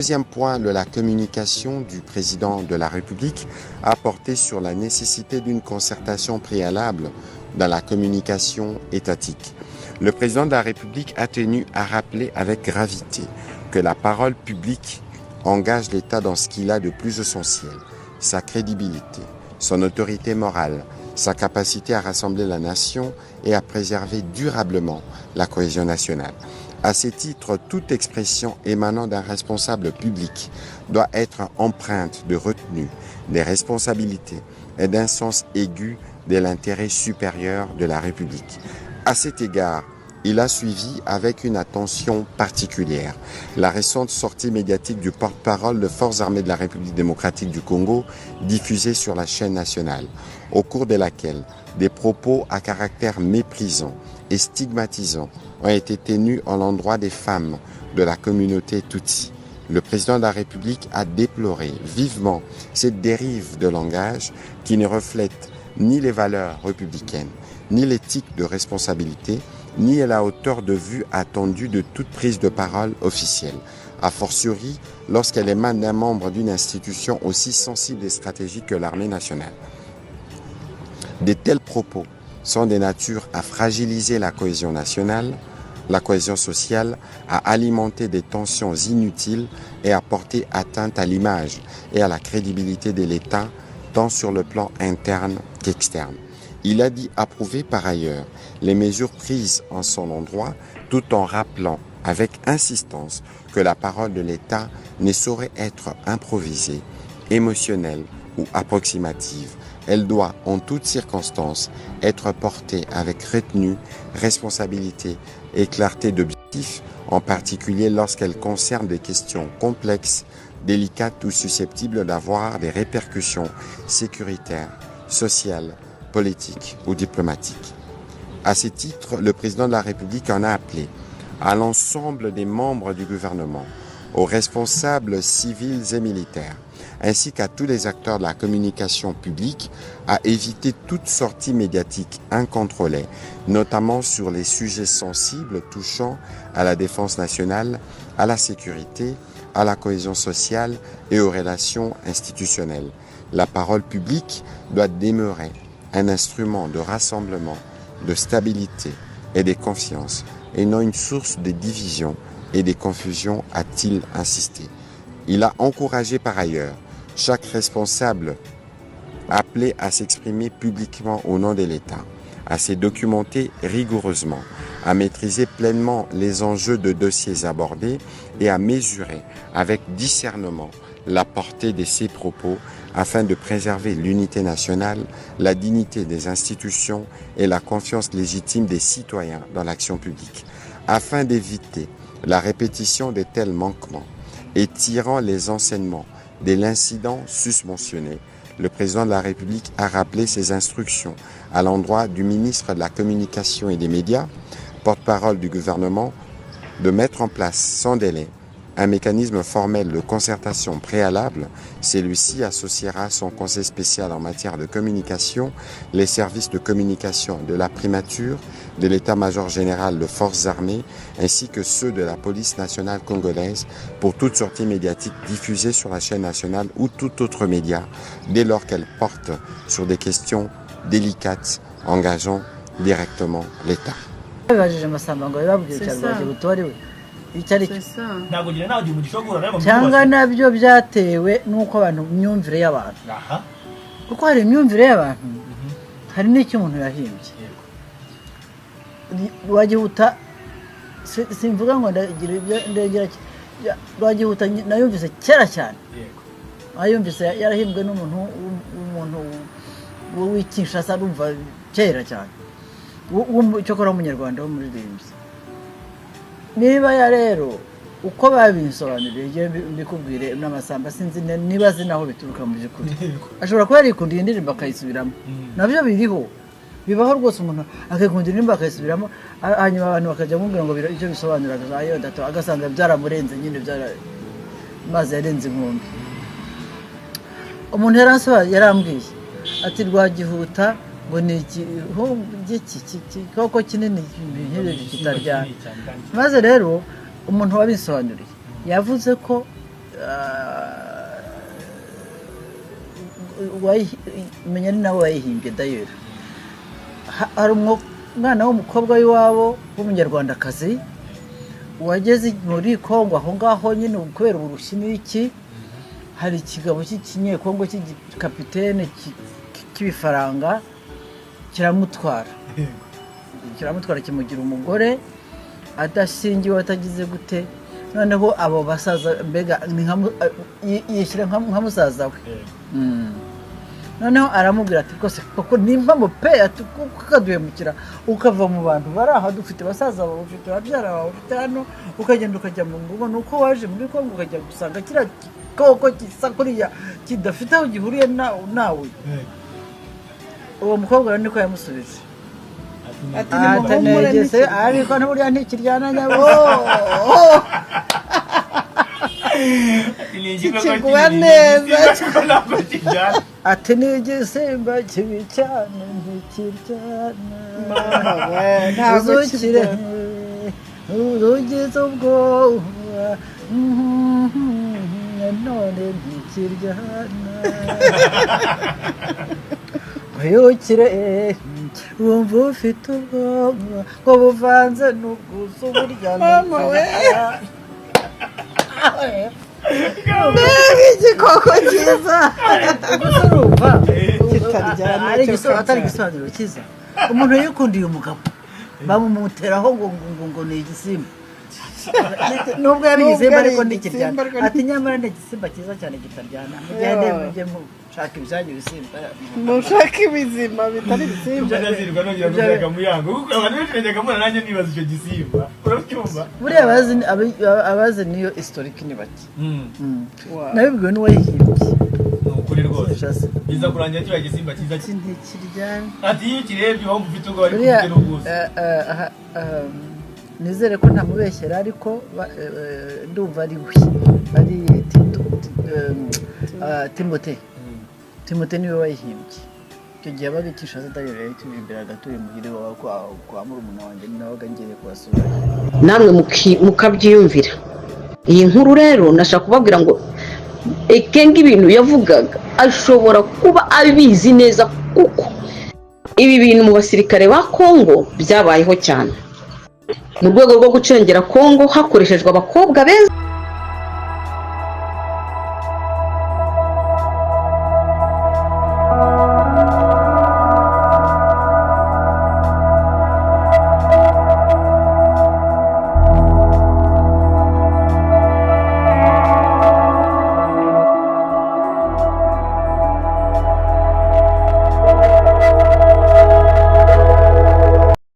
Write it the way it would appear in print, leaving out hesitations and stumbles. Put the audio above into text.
Deuxième point de la communication du président de la République a porté sur la nécessité d'une concertation préalable dans la communication étatique. Le président de la République a tenu à rappeler avec gravité que la parole publique engage l'État dans ce qu'il a de plus essentiel, sa crédibilité, son autorité morale, sa capacité à rassembler la nation et à préserver durablement la cohésion nationale. À ce titre, toute expression émanant d'un responsable public doit être empreinte de retenue, des responsabilités et d'un sens aigu de l'intérêt supérieur de la République. À cet égard, il a suivi avec une attention particulière la récente sortie médiatique du porte-parole des Forces armées de la République démocratique du Congo, diffusée sur la chaîne nationale, au cours de laquelle des propos à caractère méprisant et stigmatisant ont été tenus à l'endroit des femmes de la communauté Tutsi. Le président de la République a déploré vivement cette dérive de langage qui ne reflète ni les valeurs républicaines, ni l'éthique de responsabilité, ni la hauteur de vue attendue de toute prise de parole officielle, a fortiori lorsqu'elle émane d'un membre d'une institution aussi sensible et stratégique que l'armée nationale. De tels propos sont des natures à fragiliser la cohésion nationale, la cohésion sociale, à alimenter des tensions inutiles et à porter atteinte à l'image et à la crédibilité de l'État, tant sur le plan interne qu'externe. Il a dit approuver par ailleurs les mesures prises en son endroit, tout en rappelant avec insistance que la parole de l'État ne saurait être improvisée, émotionnelle ou approximative. Elle doit, en toutes circonstances, être portée avec retenue, responsabilité et clarté d'objectif, en particulier lorsqu'elle concerne des questions complexes, délicates ou susceptibles d'avoir des répercussions sécuritaires, sociales, politiques ou diplomatiques. À ce titre, le président de la République en a appelé à l'ensemble des membres du gouvernement, aux responsables civils et militaires, ainsi qu'à tous les acteurs de la communication publique à éviter toute sortie médiatique incontrôlée, notamment sur les sujets sensibles touchant à la défense nationale, à la sécurité, à la cohésion sociale et aux relations institutionnelles. La parole publique doit demeurer un instrument de rassemblement, de stabilité et de confiance, et non une source de division et de confusion, a-t-il insisté. Il a encouragé par ailleurs chaque responsable appelé à s'exprimer publiquement au nom de l'État, à se documenter rigoureusement, à maîtriser pleinement les enjeux de dossiers abordés et à mesurer avec discernement la portée de ses propos afin de préserver l'unité nationale, la dignité des institutions et la confiance légitime des citoyens dans l'action publique. Afin d'éviter la répétition de tels manquements et tirant les enseignements de l'incident susmentionné, le président de la République a rappelé ses instructions à l'endroit du ministre de la Communication et des Médias, porte-parole du gouvernement, de mettre en place sans délai un mécanisme formel de concertation préalable. Celui-ci associera son conseil spécial en matière de communication, les services de communication de la primature, de l'état-major général de forces armées, ainsi que ceux de la police nationale congolaise pour toute sortie médiatique diffusée sur la chaîne nationale ou tout autre média, dès lors qu'elle porte sur des questions délicates engageant directement l'État. cyangwa nabyo byatewe nuko abantu imyumvire y'abantu kuko hari imyumvire y'abantu hari n'icyo umuntu yahimbye Rwagihuta simvuga ngo ndagira Rwagihuta nayumvise kera cyane ayumvise yarahimbwe n'umuntu w'Kinshasa rumva kera cyane cyokora umunyarwanda wo muri Rimzi niba ya rero uko babinsobanuriye mbikubwire n'amasamba sinzi niba zinaho bituruka mu by'ukuri ashobora kuba yarikundiye indirimbo akayisubiramo nabyo biriho bibaho rwose umuntu akikundira indirimbo akayisubiramo hanyuma abantu bakajya mubwira ngo icyo bisobanuraga ayo dato agasanga byaramurenze nyine maze yarenze inkombe umuntu yarambwiye ati Rwagihuta ngo ni koko kinini nk'ibyo kitaryana maze rero umuntu wabisobanuriye yavuze ko menya ari nawe wayihimbye dayeri. Hari umwana w'umukobwa w'iwabo w'umunyarwandakazi wageze muri Kongo aho ngaho nyine kubera uburushyi n'iki, hari ikigabo cy'ikinyekongo cy'igikapitene cy'ibifaranga kiramutwara kimugira umugore adashingiwe atagize gute, noneho abo basaza mbega yishyira nka musaza we. Noneho aramubwira ati rwose koko nimba mu pe ati ukaduhemukira ukava mu bantu bari aha, dufite basaza bawe, ufite ababyara bawe, ufite hano, ukagenda ukajya mu ngo, nuko waje muri Kongo ukajya gusanga kiriya koko gisa kuriya kidafite aho gihuriye nawe. Uwo mukobwa niko yamusubije ati nimugeze ariko n'uriya ntikiryana nyabo kiguba neza ati n'igisimba kibi cyane ntikiryana uzukire urugize ubwoba none ntikiryana uyukire wumva ufite ubwoba ngo buvanze n'ubwuzu burya mbega igikoko cyiza gusa urumva atari igisobanuro cyiza. Umuntu yikundiye umugabo bamumuteraho ngo ni igisimba, nubwo yabigisimba ariko ntikiryana. Ati nyamara ni igisimba cyiza cyane kitaryana, mugende mujye mushaka ibyanyu bisimba, mushaka ibizima bitari ibisimba. Byazirwa nongera gushaka muyango kuko abantu bashaka mura nanjye nibaza icyo gisimba uracyumva. Buriya abazi niyo historique ni bake. Nabibwiwe n'uwayihimbye ukuri rwose biza kurangira cyo gisimba cyiza ntikiryana. Ati iyo kirebye wumva ufite ubwo bari kugera n'ubwuzu. Nizere ko ntamubeshyera ariko ndumva ari we ari Timote niwe wayihimbye. Icyo gihe yabaga ikishaza dayeri yiturimbiraga turi muhire kwa murumuna wanjye nabaga ngiye kubasura. Namwe mukabyiyumvira. Iyi nkuru rero nashaka kubabwira ngo ekenga ibintu yavugaga ashobora kuba abizi neza kuko ibi bintu mu basirikare ba Kongo byabayeho cyane mu rwego rwo gucengera Kongo hakoreshejwe abakobwa beza.